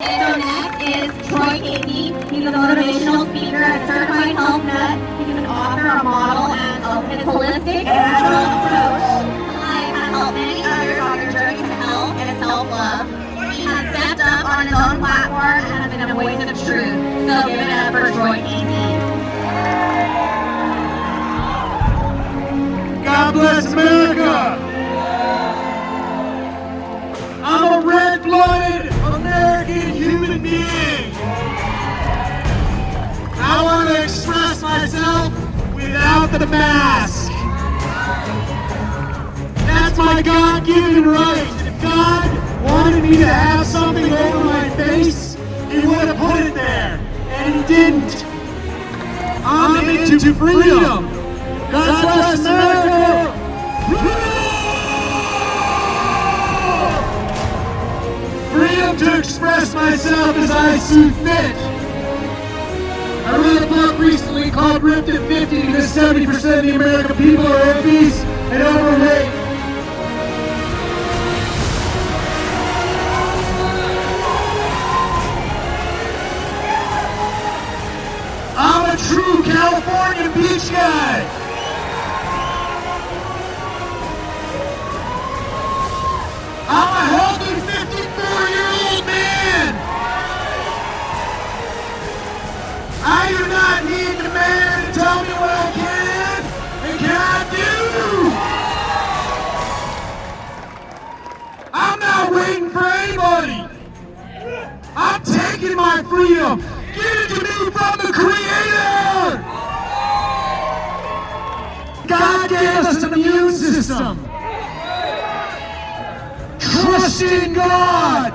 So next is Troy Casey. He's a motivational speaker and certified health nut. He's an author, a model, and his holistic and natural approach to life has helped many others on their journey to health and self-love. He has stepped up on his own platform and has been a voice of truth. So give it up for Troy Casey. God bless America! I'm a red-blooded American human being. I want to express myself without the mask. That's my God-given right. If God wanted me to have something over my face, He would have put it there, and He didn't. I'm into freedom. God bless America! Freedom to express myself as I see fit. I wrote a book recently called Ripped at 50 because 70% of the American people are obese and overweight. I'm a true California beach guy. I'm a healthy 54-year-old man. I do not need the man to tell me what I can and cannot do. I'm not waiting for anybody. I'm taking my freedom. Give it to me from the Creator. God gave us an immune system. Trust in God.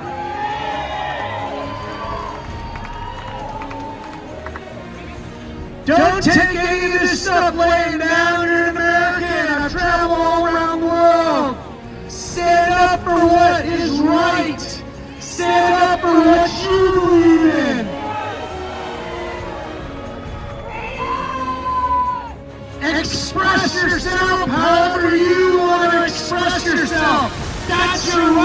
Don't take any of this stuff laying down. You're an American. I've traveled all around the world. Stand up for what is right. Stand up for what you believe in. Express yourself however you want to express yourself. That's your right.